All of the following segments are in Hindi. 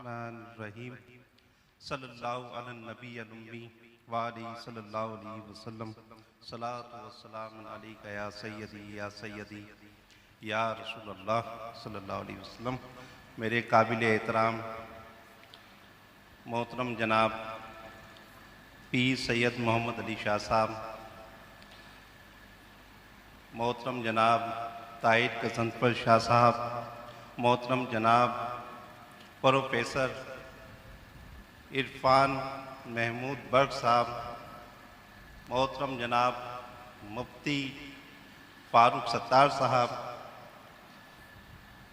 बिस्मिल्लाहिर्रहमानिर्रहीम सल्लल्लाहु अला नबी अलुम्मी व अलैहि सल्लल्लाहु अलैहि वसल्लम सलातु वस्सलामु अलैका या सय्यदी या रसूलल्लाह सल्लल्लाहु अलैहि वसल्लम। मेरे काबिल एहतराम मोहतरम जनाब पीर सैयद मोहम्मद अली शाह साहब, मोहतरम जनाब ताहिर कसंतफर शाह साहब, मोहतरम जनाब प्रोफेसर इरफान महमूद बर्ग साहब, मोहतरम जनाब मुफ्ती फारूक सत्तार साहब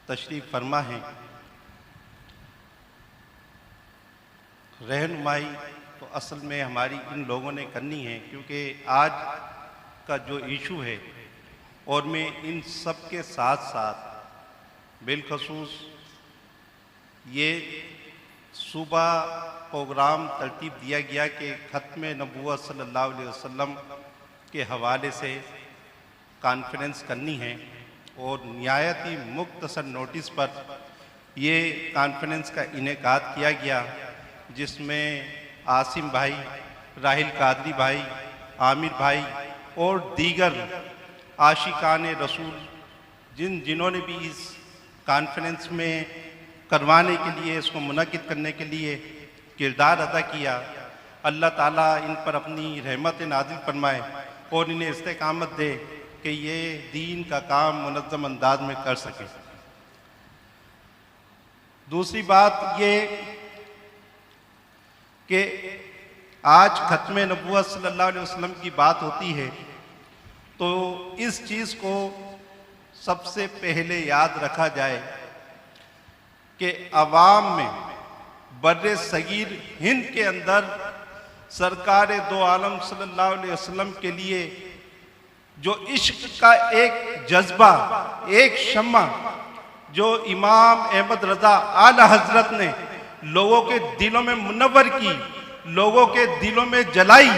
तशरीफ़ फरमा हैं। रहनुमाई तो असल में हमारी इन लोगों ने करनी है, क्योंकि आज का जो इशू है और मैं इन सब के साथ साथ बिलखसूस ये सुबह प्रोग्राम तरतीब दिया गया कि ख़त्म नबूवत सल्लल्लाहु अलैहि वसल्लम के हवाले से कॉन्फ्रेंस करनी है और निहायत ही मुख्तसर नोटिस पर ये कॉन्फ्रेंस का इनेकाद किया गया, जिसमें आसिम भाई, राहिल कादरी भाई, आमिर भाई और दीगर आशिकान रसूल जिन्होंने भी इस कॉन्फ्रेंस में करवाने के लिए, इसको मुनक़िद करने के लिए किरदार अदा किया, अल्लाह ताला इन पर अपनी रहमत नाज़िल फरमाए और इन्हें इस्तेकामत दे कि ये दीन का काम मुनज़्ज़म अंदाज में कर सके। दूसरी बात ये कि आज ख़त्म नबूवत सल्लल्लाहु अलैहि वसल्लम की बात होती है तो इस चीज़ को सबसे पहले याद रखा जाए कि अवाम में बर्रे सगीर हिंद के अंदर सरकार दो आलम सल्लल्लाहु अलैहि वसल्लम के लिए जो इश्क का एक जज्बा, एक शम्मा जो इमाम अहमद रज़ा आला हज़रत ने लोगों के दिलों में मुनव्वर की, लोगों के दिलों में जलाई,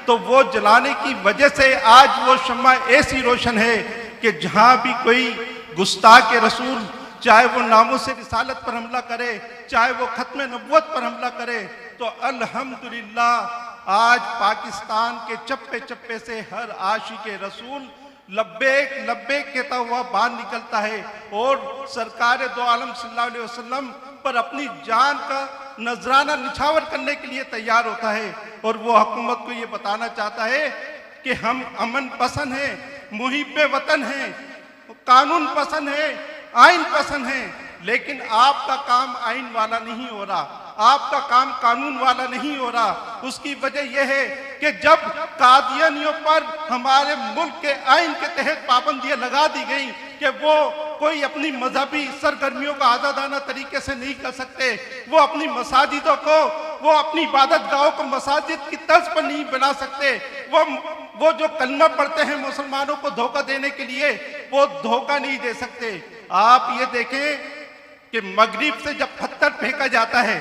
तो वो जलाने की वजह से आज वो शम्मा ऐसी रोशन है कि जहाँ भी कोई गुस्ताख रसूल, चाहे वो नामूस रिसालत पर हमला करे, चाहे वो खत्म नबूवत पर हमला करे, तो अल्हम्दुलिल्लाह आज पाकिस्तान के चप्पे चप्पे से हर आशिक रसूल लब्बैक लब्बैक कहता हुआ बाहर निकलता है और सरकार दो आलम सल्लल्लाहु अलैहि वसल्लम पर अपनी जान का नजराना निछावर करने के लिए तैयार होता है। और वो हुकूमत को ये बताना चाहता है कि हम अमन पसंद हैं, मुहिब्बे वतन हैं, कानून पसंद है, आइन पसंद है, लेकिन आपका काम आइन वाला नहीं हो रहा, आपका काम कानून वाला नहीं हो रहा। उसकी वजह यह है कि जब कादियानियों पर हमारे मुल्क के आइन के तहत पाबंदियां लगा दी गई कि वो कोई अपनी मजहबी सरगर्मियों का आज़ादाना तरीके से नहीं कर सकते, वो अपनी मसाजिदों को, वो अपनी इबादत गाहों को मसाजिद की तर्ज पर नहीं बना सकते, वो जो कलमा पढ़ते हैं मुसलमानों को धोखा देने के लिए, वो धोखा नहीं दे सकते। आप ये देखें कि मगरिब से जब पत्थर फेंका जाता है,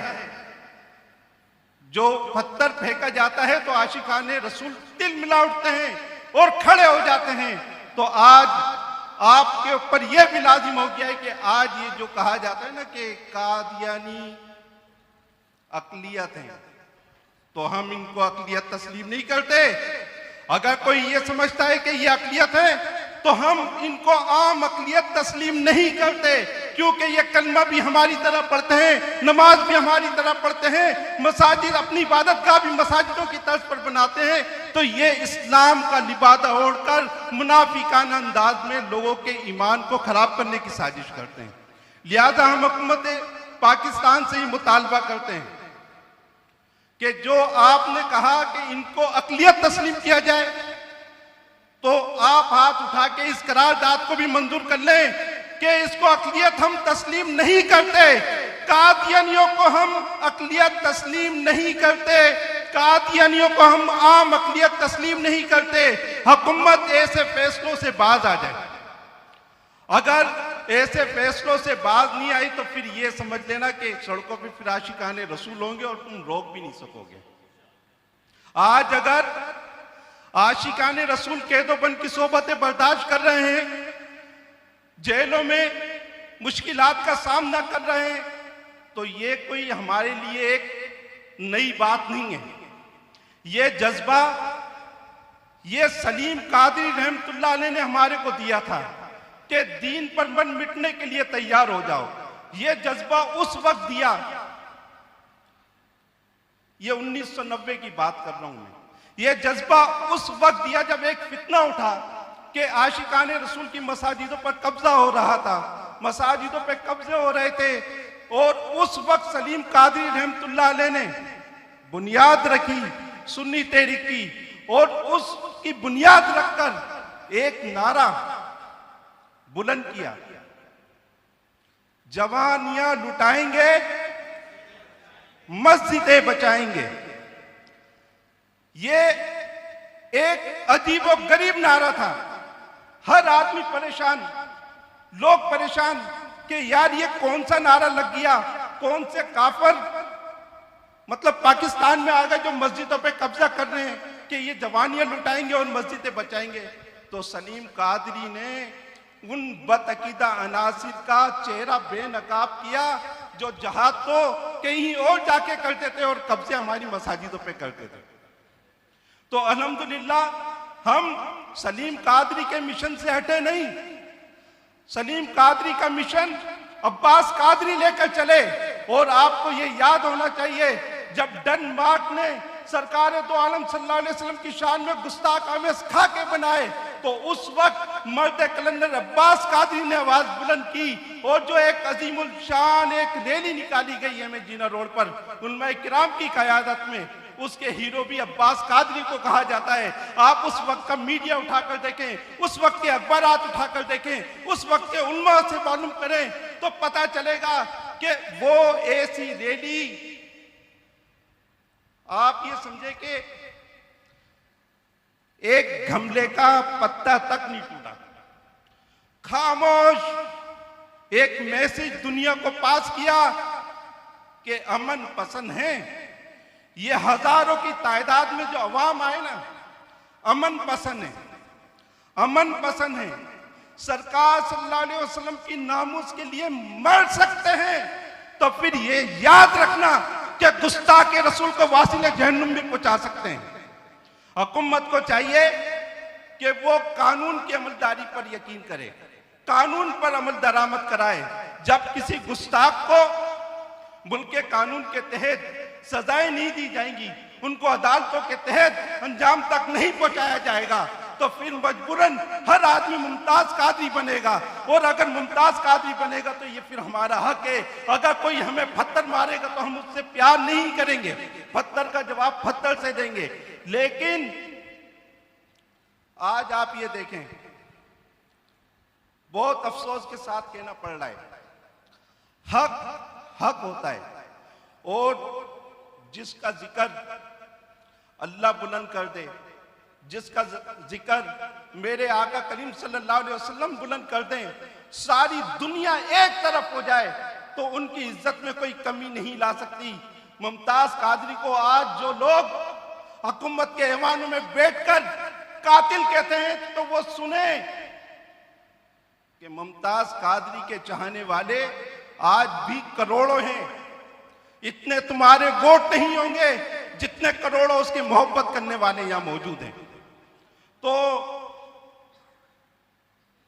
जो पत्थर फेंका जाता है तो आशिकाने रसूल दिल मिला उठते हैं और खड़े हो जाते हैं। तो आज आपके ऊपर यह भी लाजिम हो गया है कि आज ये जो कहा जाता है ना कि कादियानी अक़लियत है, तो हम इनको अक़लियत तस्लीम नहीं करते। अगर कोई ये समझता है कि ये अक़लियत है तो हम इनको आम अक़लियत तस्लीम नहीं करते, क्योंकि ये कलमा भी हमारी तरह पढ़ते हैं, नमाज भी हमारी तरह पढ़ते हैं, मसाजिद अपनी इबादत का भी मसाजिदों की तर्ज पर बनाते हैं। तो ये इस्लाम का लिबादा ओढ़कर मुनाफिकाना अंदाज में लोगों के ईमान को खराब करने की साजिश करते हैं। लिहाजा हम हुकूमत पाकिस्तान से ही मुतालबा करते हैं कि जो आपने कहा कि इनको अक़लियत तस्लीम किया जाए, तो आप हाथ उठा के इस करारदाद को भी मंजूर कर लें कि इसको अक़लियत हम तस्लीम नहीं करते। कादियानियों को हम अक़लियत तस्लीम नहीं करते, कादियानियों को हम आम अक़लियत तस्लीम नहीं करते। हुकूमत ऐसे फैसलों से बाज आ जाए, अगर ऐसे फैसलों से बाज नहीं आई तो फिर ये समझ लेना कि सड़कों पर फिर आशिकाने रसूल होंगे और तुम रोक भी नहीं सकोगे। आज अगर आशिकाने रसूल कैदोबंद की सोबतें बर्दाश्त कर रहे हैं, जेलों में मुश्किलात का सामना कर रहे हैं, तो ये कोई हमारे लिए एक नई बात नहीं है। ये जज्बा ये सलीम कादरी रहमतुल्लाह अलैह ने हमारे को दिया था कि दीन पर मन मिटने के लिए तैयार हो जाओ। ये जज्बा उस वक्त दिया, ये 1990 की बात कर रहा हूं मैं। ये जज्बा उस वक्त दिया जब एक फितना उठा कि आशिकाने रसूल की मसाजिदों पर कब्जा हो रहा था, मसाजिदों पर कब्जे हो रहे थे। और उस वक्त सलीम कादरी रहमतुल्लाह अलैह ने बुनियाद रखी सुन्नी तहरीक की, और उसकी बुनियाद रखकर एक नारा बुलंद किया, जवानियां लुटाएंगे मस्जिदें बचाएंगे। ये एक अजीब और गरीब नारा था। हर आदमी परेशान, लोग परेशान कि यार ये कौन सा नारा लग गया, कौन से काफिर मतलब पाकिस्तान में आ गए जो मस्जिदों पे कब्जा कर रहे हैं कि ये जवानियां लुटाएंगे और मस्जिदें बचाएंगे। तो सलीम कादरी ने उन बदअकीदा अनासिर का चेहरा बेनकाब किया जो जहाद तो कहीं और जाके करते थे और कब्जे हमारी मसाजिदों पे करते थे। तो अल्हम्दुलिल्लाह हम सलीम कादरी के मिशन से हटे नहीं। सलीम कादरी का मिशन अब्बास कादरी लेकर चले। और आपको ये याद होना चाहिए, जब डेनमार्क ने सरकार दो आलम सल्लल्लाहु अलैहि वसल्लम की शान में गुस्ताख आमेज खाके बनाए, तो उस वक्त मर्द कलंदर अब्बास कादरी ने आवाज बुलंद की। और जो एक अजीमुल शान एक रैली निकाली गई है मदीना रोड पर उलमा किराम की क़यादत में, उसके हीरो भी अब्बास कादरी को कहा जाता है। आप उस वक्त का मीडिया उठाकर देखें, उस वक्त के अखबारात उठाकर देखें, उस वक्त के उलमा से मालूम करें, तो पता चलेगा कि वो ऐसी रैली, आप ये समझे कि एक गमले का पत्ता तक नहीं टूटा, खामोश एक मैसेज दुनिया को पास किया कि अमन पसंद है। ये हजारों की तादाद में जो अवाम आए ना, अमन पसंद है, अमन पसंद है। सरकार सल्लल्लाहु अलैहि वसल्लम की नामुस के लिए मर सकते हैं, तो फिर ये याद रखना कि गुस्ताख रसूल को वासिले जहन्नुम भी पहुंचा सकते हैं। हुकूमत को चाहिए कि वो कानून की अमलदारी पर यकीन करे, कानून पर अमल दरामद कराए। जब किसी गुस्ताख को मुल्क के कानून के तहत सजाएं नहीं दी जाएंगी, उनको अदालतों के तहत अंजाम तक नहीं पहुंचाया जाएगा, तो फिर मजबूरन हर आदमी मुमताज कादरी बनेगा। और अगर मुमताज कादरी बनेगा तो ये फिर हमारा हक है। अगर कोई हमें पत्थर मारेगा तो हम उससे प्यार नहीं करेंगे, पत्थर का जवाब पत्थर से देंगे। लेकिन आज आप ये देखें, बहुत अफसोस के साथ कहना पड़ रहा है, हक हक होता है। और जिसका जिक्र अल्लाह बुलंद कर दे, जिसका जिक्र मेरे आका करीम सल्लल्लाहु अलैहि वसल्लम बुलंद कर दें, सारी दुनिया एक तरफ हो जाए तो उनकी इज्जत में कोई कमी नहीं ला सकती। मुमताज कादरी को आज जो लोग हुकूमत के ऐवानों में बैठकर कातिल कहते हैं, तो वो सुने कि मुमताज कादरी के चाहने वाले आज भी करोड़ों हैं। इतने तुम्हारे वोट नहीं होंगे जितने करोड़ों उसकी मोहब्बत करने वाले यहां मौजूद हैं। तो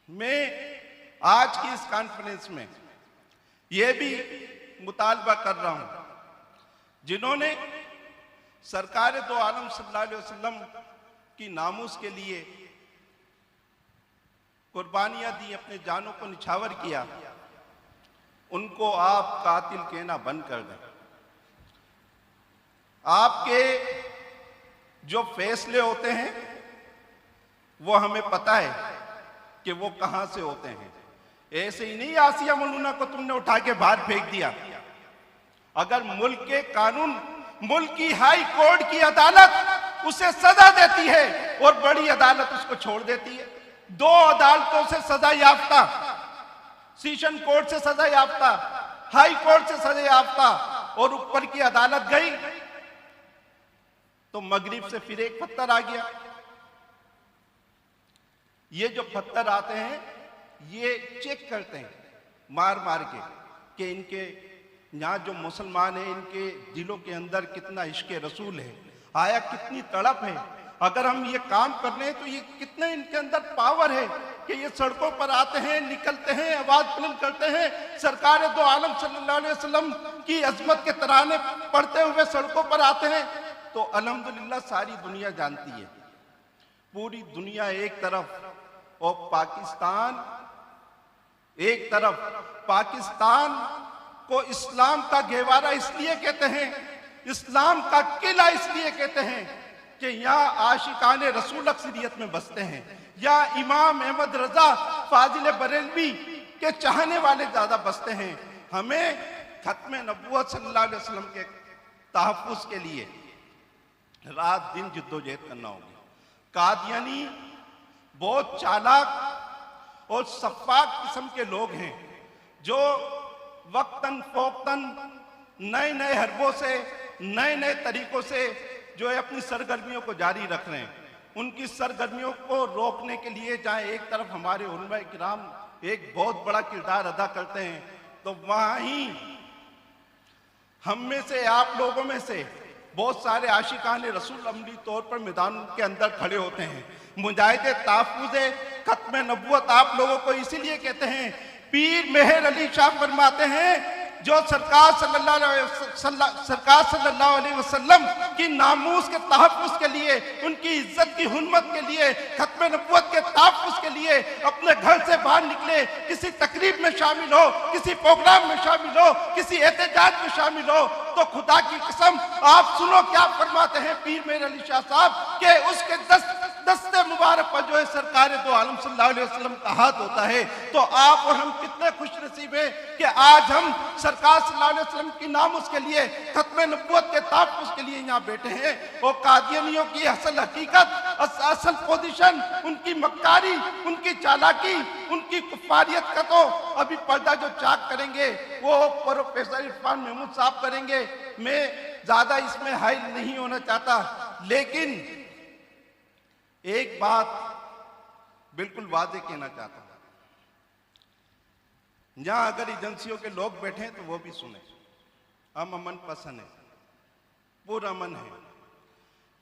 मैं आज की इस कॉन्फ्रेंस में यह भी मुतालबा कर रहा हूं, जिन्होंने सरकार दो आलम सल्लल्लाहु अलैहि वसल्लम की नामूस के लिए कुर्बानियां दी, अपने जानों को निछावर किया, उनको आप कातिल कहना बंद कर दें। आपके जो फैसले होते हैं वो हमें पता है कि वो कहां से होते हैं। ऐसे ही नहीं आसिया मलूना को तुमने उठा के बाहर फेंक दिया। अगर मुल्क के कानून, मुल्क की हाई कोर्ट की अदालत उसे सजा देती है और बड़ी अदालत उसको छोड़ देती है। दो अदालतों से सजा याफ्ता, सेशन कोर्ट से सजा याफ्ता, हाई कोर्ट से सजा याफ्ता, और ऊपर की अदालत गई तो मगरिब से फिर एक पत्थर आ गया। ये जो पत्थर आते हैं ये चेक करते हैं मार मार के कि इनके यहाँ जो मुसलमान हैं इनके दिलों के अंदर कितना इश्क रसूल है, आया कितनी तड़प है। अगर हम ये काम कर रहे हैं तो ये कितने इनके अंदर पावर है कि ये सड़कों पर आते हैं, निकलते हैं, आवाज बुलंद करते हैं, सरकार दो आलम सल्लल्लाहु अलैहि वसल्लम की अजमत के तराने पढ़ते हुए सड़कों पर आते हैं। तो अल्हम्दुलिल्लाह सारी दुनिया जानती है, पूरी दुनिया एक तरफ और पाकिस्तान एक तरफ। पाकिस्तान को इस्लाम का गहवारा इसलिए कहते हैं, इस्लाम का किला इसलिए कहते हैं कि यहाँ आशिकान रसूल अक्सरियत में बसते हैं, या इमाम अहमद रजा फाजिल बरेलवी के चाहने वाले ज्यादा बसते हैं। हमें खत्म नबूवत सल्लल्लाहु अलैहि वसल्लम के तहफ़्फ़ुज़ के लिए रात दिन जिद्दोजहद करना होगी। कादियानी बहुत चालाक और सफ़ाक किस्म के लोग हैं जो वक्तन फ़ौक्तन नए नए हरबों से, नए नए तरीकों से जो है अपनी सरगर्मियों को जारी रख रहे हैं। उनकी सरगर्मियों को रोकने के लिए जहाँ एक तरफ हमारे उलमा किराम एक बहुत बड़ा किरदार अदा करते हैं, तो वहीं हम में से, आप लोगों में से बहुत सारे आशिकान रसूल अमली तौर पर मैदान के अंदर खड़े होते हैं। मुजाहिद तहफ़्फ़ुज़ खत्म नबूवत आप लोगों को इसीलिए कहते हैं। पीर मेहर अली शाह फरमाते हैं जो सरकार सल्लल्लाहु अलैहि वसल्लम की नामूस के तहफ़्फ़ुज़ के लिए, उनकी इज्जत की हुर्मत के लिए, खत्म नबूवत के तहफ़्फ़ुज़ के लिए अपने घर से बाहर निकले, किसी तकरीब में शामिल हो, किसी प्रोग्राम में शामिल हो, किसी एहतजाज में शामिल हो, तो खुदा की कसम आप सुनो क्या फरमाते हैं पीर मेहर अली शाह साहब के उसके दस्ते मुबारक पर जो है सरकार दो आलम सल्लल्लाहु अलैहि वसल्लम का हाथ होता है। तो आप और हम कितने खुश नसीब हैं कि आज हम सरकार सल्लल्लाहु अलैहि वसल्लम की नामुस के लिए, खत्म नबूवत के तहफ़्फ़ुज़ के लिए यहाँ बैठे हैं। और कादियानियों की असल हकीकत, असल पोजीशन, उनकी मक्कारी, उनकी चालाकी, उनकी कुफारियत का तो अभी पर्दा जो चाक करेंगे वो प्रोफेसर इरफान महमूद साहब करेंगे। मैं ज्यादा इसमें हाइल नहीं होना चाहता, लेकिन एक बात बिल्कुल वाज़ेह कहना चाहता हूं। जहां अगर एजेंसियों के लोग बैठे हैं तो वो भी सुने। हम अमन पसंद है, पुरअमन है,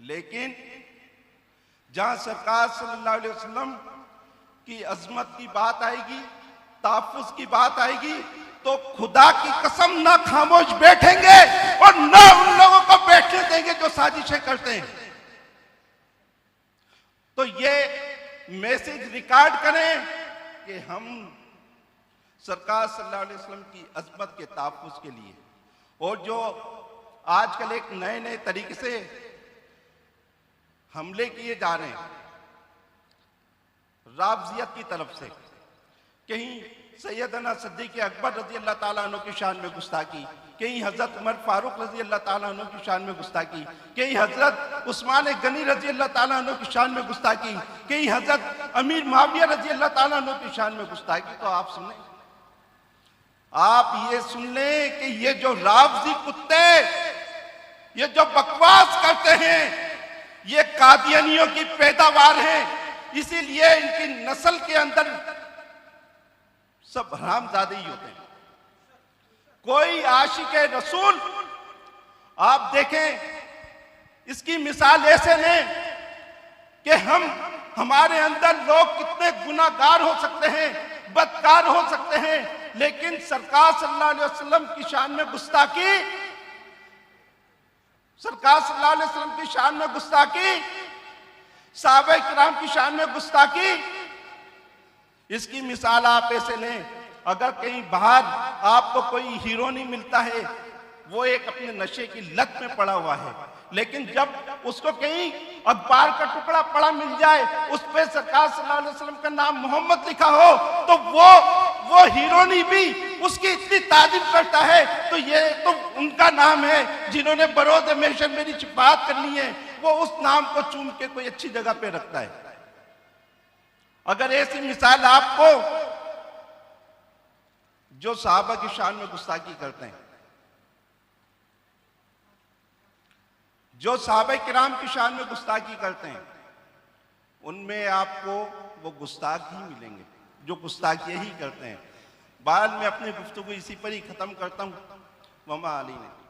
लेकिन जहां सरकार सल्लल्लाहु अलैहि वसल्लम की अजमत की बात आएगी, तहफ़्फ़ुज़ की बात आएगी, तो खुदा की कसम ना खामोश बैठेंगे और ना उन लोगों को बैठने देंगे जो साजिशें करते हैं। तो ये मैसेज रिकॉर्ड करें कि हम सरकार सल्लल्लाहु अलैहि वसल्लम की अज़मत के तहफ़्फ़ुज़ के लिए, और जो आजकल एक नए नए तरीके से हमले किए जा रहे हैं राफ़ज़ियत की तरफ से, कहीं सैयदना सिद्दीक़ अकबर रज़ी अल्लाह ताला अन्हु की शान में गुस्ताखी, कहीं हज़रत उमर फारूक रज़ी अल्लाह ताला अन्हु की शान में गुस्ताखी, कहीं हज़रत उस्मान गनी रज़ी अल्लाह ताला अन्हु की शान में गुस्ताखी, कहीं हज़रत अमीर माविया रज़ी अल्लाह ताला अन्हु की शान में गुस्ताखी। तो आप सुन लें, आप ये सुन लें कि ये जो राफ़ज़ी कुत्ते, ये जो बकवास करते हैं, ये कादियानियों की पैदावार है। इसीलिए इनकी नस्ल के अंदर सब हरामजादे ही होते हैं। कोई आशिक रसूल आप देखें, इसकी मिसाल ऐसे लें कि हमारे अंदर लोग कितने गुनाहगार हो सकते हैं, बदकार हो सकते हैं, लेकिन सरकार सल्लल्लाहु अलैहि वसल्लम की शान में गुस्ताखी, सरकार सल्लल्लाहु अलैहि वसल्लम की शान में गुस्ताखी, सहाबा किराम की शान में गुस्ताखी, इसकी मिसाल आप ऐसे लें। अगर कहीं बाहर आपको कोई हीरो नहीं मिलता है, वो एक अपने नशे की लत में पड़ा हुआ है, लेकिन जब उसको कहीं अखबार का टुकड़ा पड़ा मिल जाए, उस पर सरकार सल्लल्लाहु अलैहि वसल्लम का नाम मोहम्मद लिखा हो, तो वो हीरोनी भी उसकी इतनी तारीफ करता है। तो ये तो उनका नाम है जिन्होंने बरोद हमेशा मेरी शिफात करनी है, वो उस नाम को चूम के कोई अच्छी जगह पे रखता है। अगर ऐसी मिसाल आपको जो साहबा की शान में गुस्ताखी करते हैं, जो साहबा किराम की शान में गुस्ताखी करते हैं, उनमें आपको वो गुस्ताख ही मिलेंगे जो गुस्ताखी ही करते हैं। बाद में अपनी गुफ्तगू इसी पर ही खत्म करता हूं। वमा अलैना।